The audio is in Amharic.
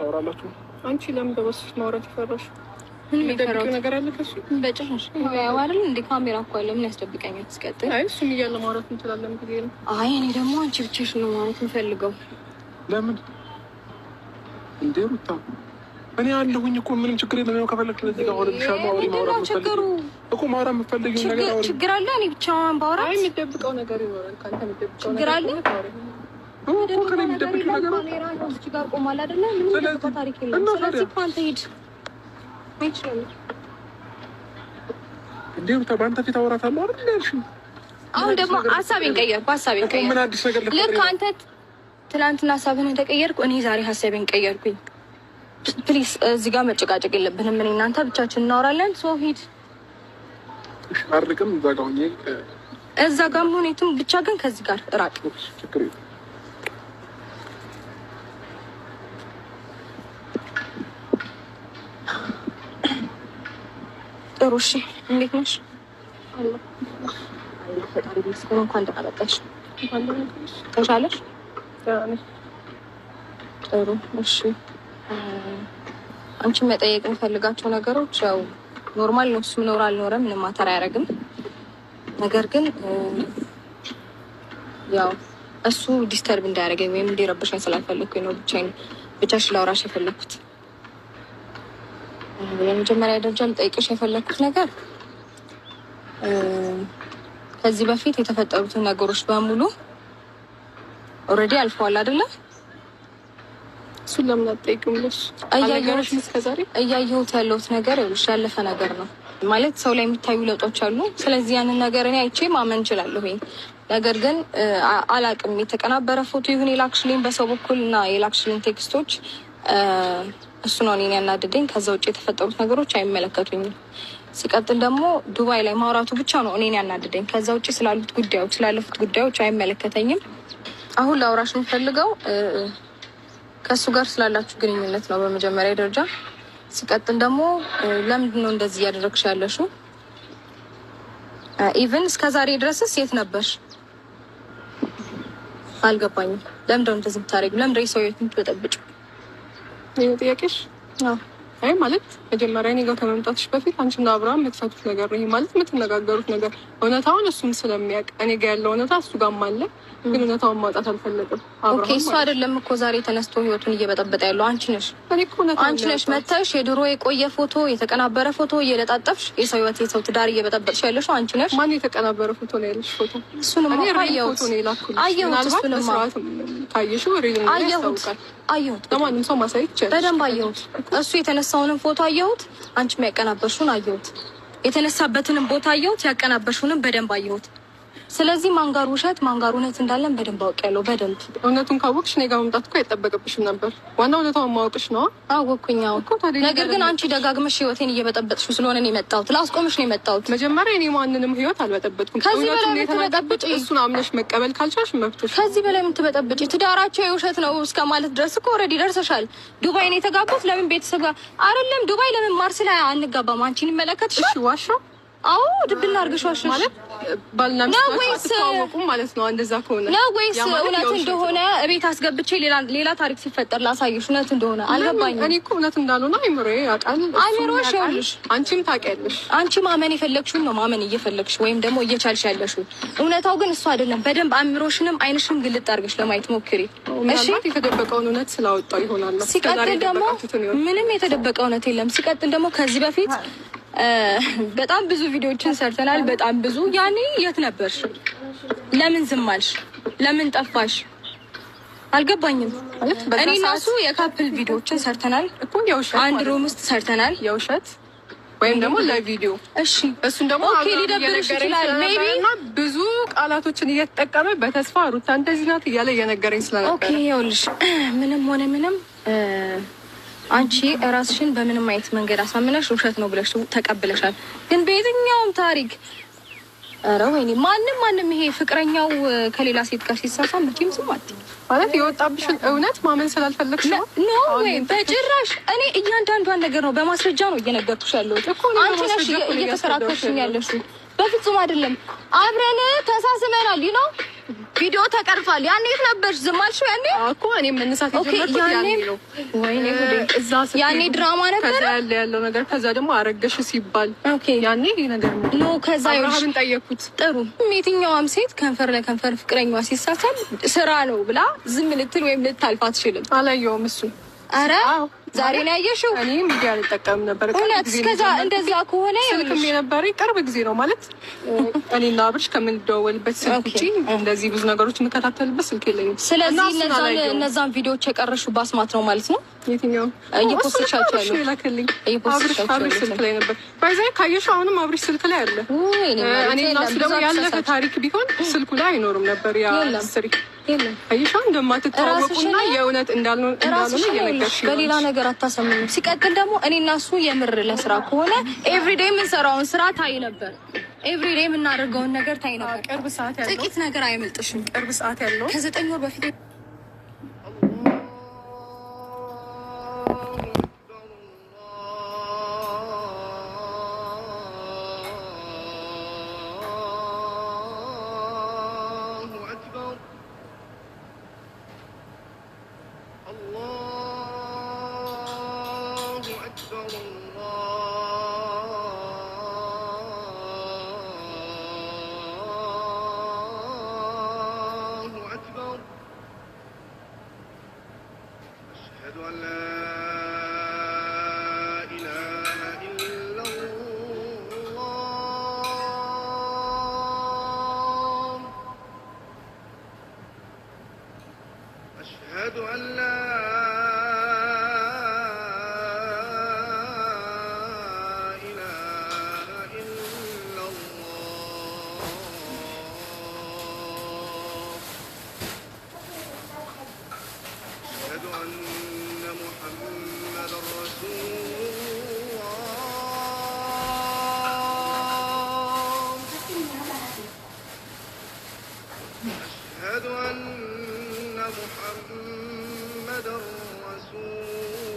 ታወራላችሁ? አንቺ ለምን በበስሽ ማውራት ይፈራሽ? ምን የሚደብቅ ነገር አለ ከሱ? በጭራሽ ያው አይደል እንዴ ካሜራ እኮ አለ። ምን ያስደብቀኛል? ትስቀጥል። አይ እሱም እያለ ማውራት እንችላለን ብዬ ነው። አይ እኔ ደግሞ አንቺ ብቻሽን ነው ማውራት የምፈልገው። ለምን እንዴ ሩታ? እኔ አለሁኝ እኮ ምንም ችግር የለም። ነው ከፈለክ ለዚህ ጋር ወርድሻለሁ። አውሪ ማውራት የምፈልገው እኮ ማውራት የምፈልገው ነገር አውሪ። ችግር አለ? እኔ ብቻዋን ባወራት? አይ የሚደብቀው ነገር ይኖራል። ካንተ የሚደብቀው ችግር አለ? እኮ ከኔ የሚደብቀው ነገር ካሜራ ነው እዚህ ጋር ቆማል አይደለ? ምንም ታሪክ የለም። ስለዚህ ፓንተ ሂድ አይችልም እንዴ ሩታ? በአንተ ፊት አወራታለሁ አይደል ያልሽኝ? አሁን ደግሞ ሀሳቤን ቀየርኩ። ሀሳቤን ቀየርኩ። ምን አዲስ ነገር ልትቀይር? ልክ አንተ ትናንትና ሀሳብህን ተቀየርኩ፣ እኔ ዛሬ ሀሳቤን ቀየርኩኝ። ፕሊዝ እዚህ ጋር መጨቃጨቅ የለብንም። እኔ እናንተ ብቻችን እናወራለን። ሶ ሂድ። እሺ አርልቅም እዛ ጋር ሆኜ እዛ ጋር ሆኜ የትም ብቻ ግን ከዚህ ጋር እራቅ። ችግር የለም። ጥሩ እሺ። እንዴት ነሽ? አለሁ ፈጣሪ ይመስገን። እንኳን ደህና መጣሽ። ተሻለሽ? ጥሩ እሺ። አንቺን መጠየቅ የምፈልጋቸው ነገሮች ያው ኖርማል ነው። እሱ ኖር አልኖረም ምንም ማተር አያደርግም። ነገር ግን ያው እሱ ዲስተርብ እንዳያደርገኝ ወይም እንዲረብሸኝ ስላልፈለኩኝ ነው ብቻሽን ላውራሽ የፈለኩት። የመጀመሪያ ደረጃ ልጠይቅሽ የፈለኩት ነገር ከዚህ በፊት የተፈጠሩትን ነገሮች በሙሉ ኦልሬዲ አልፈዋል አይደለ? እሱን ለምን አትጠይቅም? ልሽ እያየሁት ያለሁት ነገር ይኸውልሽ ያለፈ ነገር ነው ማለት ሰው ላይ የሚታዩ ለውጦች አሉ። ስለዚህ ያንን ነገር እኔ አይቼ ማመን እችላለሁ። ነገር ግን አላቅም የተቀናበረ ፎቶ ይሁን የላክሽልኝ በሰው በኩል እና የላክሽልኝ ቴክስቶች እሱ ነው እኔን ያናደደኝ። ከዛ ውጭ የተፈጠሩት ነገሮች አይመለከቱኝም። ሲቀጥል ደግሞ ዱባይ ላይ ማውራቱ ብቻ ነው እኔን ያናደደኝ። ከዛ ውጭ ስላለፉት ጉዳዮች አይመለከተኝም። አሁን ላውራሽ የምፈልገው ከእሱ ጋር ስላላችሁ ግንኙነት ነው በመጀመሪያ ደረጃ። ሲቀጥል ደግሞ ለምንድን ነው እንደዚህ እያደረግሽ ያለሽው? ኢቨን እስከዛሬ ድረስስ የት ነበርሽ? አልገባኝም። ለምንድን ነው እንደዚህ የምታደርጊው? ለምንድን ነው የሰው ህይወት የምትበጠብጪው? ይሄ ጥያቄሽ? አይ ማለት መጀመሪያ እኔ ጋር ከመምጣትሽ በፊት አንቺና አብርሃም የምትፈቱት ነገር ነው። ይሄ ማለት የምትነጋገሩት ነገር እውነታውን እሱም ስለሚያውቅ እኔ ጋር ያለው እውነታ እሱ ጋርም አለ፣ ግን እውነታውን ማውጣት አልፈለግም። ኦኬ እሱ አይደለም እኮ ዛሬ ተነስቶ ህይወቱን እየበጠበጠ ያለው አንቺ ነሽ። አንቺ ነሽ መተሽ የድሮ የቆየ ፎቶ የተቀናበረ ፎቶ እየለጣጠፍሽ የሰው ህይወት የሰው ትዳር እየበጠበጥሽ ያለሽው አንቺ ነሽ። ማን የተቀናበረ ፎቶ ነው ያለሽ? ፎቶ እሱንም አየሁት። እሱንም ካየሽው ሪዝን አየሁት። ለማንም ሰው ማሳየት ይችላል። በደንብ አየሁት። እሱ የተነሳውንም ፎቶ አየሁት። አንቺ የሚያቀናበርሽውን አየሁት። የተነሳበትንም ቦታ አየሁት። ያቀናበርሽውንም በደንብ አየሁት። ስለዚህ ማንጋር ውሸት ማንጋር እውነት እንዳለን በደንብ አውቄያለሁ። በደንብ እውነቱን ካወቅሽ እኔ ጋር መምጣት እኮ አይጠበቅብሽም ነበር። ዋናው እውነታውን ማወቅሽ ነው። አወቅኩኝ። ነገር ግን አንቺ ደጋግመሽ ህይወቴን እየበጠበጥሽው ስለሆነ ነው የመጣሁት። ላስቆምሽ ነው የመጣሁት። መጀመሪያ እኔ ማንንም ህይወት አልበጠበጥኩም። እውነቱን የተናገርኩት እሱን አምነሽ መቀበል ካልቻልሽ መብትሽ። ከዚህ በላይ የምትበጠብጪ ትዳራቸው የውሸት ነው እስከ ማለት ድረስ እኮ ኦልሬዲ ደርሰሻል። ዱባይ ነው የተጋቡት። ለምን ቤተሰብ ጋር አይደለም ዱባይ ለምን ማርስ ላይ አንጋባም? አንቺን ይመለከትሽ? እሺ ዋሻው አዎ ድብና አድርገሽ ዋሸሽ ማለት ባልና ሚስት አትተዋወቁም ማለት ነው። እንደዛ ከሆነ ነው ወይስ እውነት እንደሆነ እቤት አስገብቼ ሌላ ታሪክ ሲፈጠር ላሳይሽ? እውነት እንደሆነ አልገባኝም። እኔ እኮ እውነት እንዳልሆነ አይምሮዬ ያውቃል። አይምሮሽ ይኸውልሽ፣ አንቺም ታውቂያለሽ። አንቺ ማመን የፈለግሽውን ነው ማመን እየፈለግሽ ወይም ደግሞ እየቻልሽ ያለሽው። እውነታው ግን እሱ አይደለም። በደንብ አእምሮሽንም አይንሽም ግልጥ አድርገሽ ለማየት ሞክሪ እሺ። የተደበቀውን እውነት ስላወጣው ይሆናል። ሲቀጥል ደግሞ ምንም የተደበቀ እውነት የለም። ሲቀጥል ደግሞ ከዚህ በፊት በጣም ብዙ ቪዲዮዎችን ሰርተናል። በጣም ብዙ ያኔ የት ነበርሽ? ለምን ዝም አልሽ? ለምን ጠፋሽ? አልገባኝም። እኔ እና እሱ የካፕል ቪዲዮዎችን ሰርተናል እኮ አንድ ሩም ውስጥ ሰርተናል። የውሸት ወይም ደግሞ ለቪዲዮ እሺ። እሱን ደግሞ ሊደብርሽ ይችላል ሜቢ ብዙ ቃላቶችን እየተጠቀመ በተስፋ ሩታ እንደዚህ ናት እያለ እየነገረኝ ስለነበር ኦኬ ይኸውልሽ ምንም ሆነ ምንም አንቺ ራስሽን በምንም አይነት መንገድ አሳምነሽ ውሸት ነው ብለሽ ተቀብለሻል። ግን በየትኛውም ታሪክ ኧረ ወይኔ ማንም ይሄ ፍቅረኛው ከሌላ ሴት ጋር ሲሳሳም መቼም ዝም አትይ ማለት የወጣብሽን እውነት ማመን ስላልፈለግሽ ነው ወይ? በጭራሽ እኔ እያንዳንዷን ነገር ነው በማስረጃ ነው እየነገርኩሽ ያለሁት። አንቺ ነሽ እየተከራከርሽኝ ያለሽው። በፍጹም አይደለም። አብረን ተሳስመናል ነው ቪዲዮ ተቀርጿል። ያኔ የት ነበርሽ? ዝም አልሽው ያኔ እኮ እኔ መነሳት የጀመርኩት ያኔ ነው። ወይኔ ጉዴ! እዛ ያኔ ድራማ ነበር። ከዛ ያለው ነገር ከዛ ደግሞ አረገሽ ሲባል ያኔ ይሄ ነገር ነው። ከዛ አብርሃምን ጠየኩት። ጥሩ የትኛዋም ሴት ከንፈር ለከንፈር ፍቅረኛዋ ሲሳሳል ስራ ነው ብላ ዝም ልትል ወይም ልታልፍ አትችልም። አላየውም እሱ። ኧረ ዛሬ ነው ያየሽው? እኔ ሚዲያ ልጠቀም ነበር። እውነት ከዛ እንደዛ ከሆነ ስልክም የነበረኝ ቅርብ ጊዜ ነው ማለት እኔና አብርሽ ከምንደዋወልበት ስልክ ውጪ እንደዚህ ብዙ ነገሮች የምከታተልበት ስልክ የለኝም። ስለዚህ እነዛን ቪዲዮዎች የቀረሹ ባስማት ነው ማለት ነው። የትኛው እየፖስቻቸው ያለው ይላክልኝ አብርሽ ስልክ ላይ ነበር። ባይዘይ ካየሽው አሁንም አብርሽ ስልክ ላይ አለ። እኔ እና እሱ ደግሞ ያለፈ ታሪክ ቢሆን ስልኩ ላይ አይኖርም ነበር። ያ ስሪ አይሻ እንደማትተዋወቁና የእውነት እንዳልሆነ እየነገርሽ በሌላ ነገር አታሰምኝም። ሲቀጥል ደግሞ እኔና እሱ የምር ለስራ ከሆነ ኤቭሪዴይ የምንሰራውን ስራ ታይ ነበር። ኤቭሪዴይ የምናደርገውን ነገር ታይ ነበር። ቅርብ ሰዓት ያለው ጥቂት ነገር አይመልጥሽም። ቅርብ ሰዓት ያለው ከ9 ወር በፊት أشهد أن لا إله إلا الله أشهد أن محمدا رسول الله أشهد أن محمدا رسول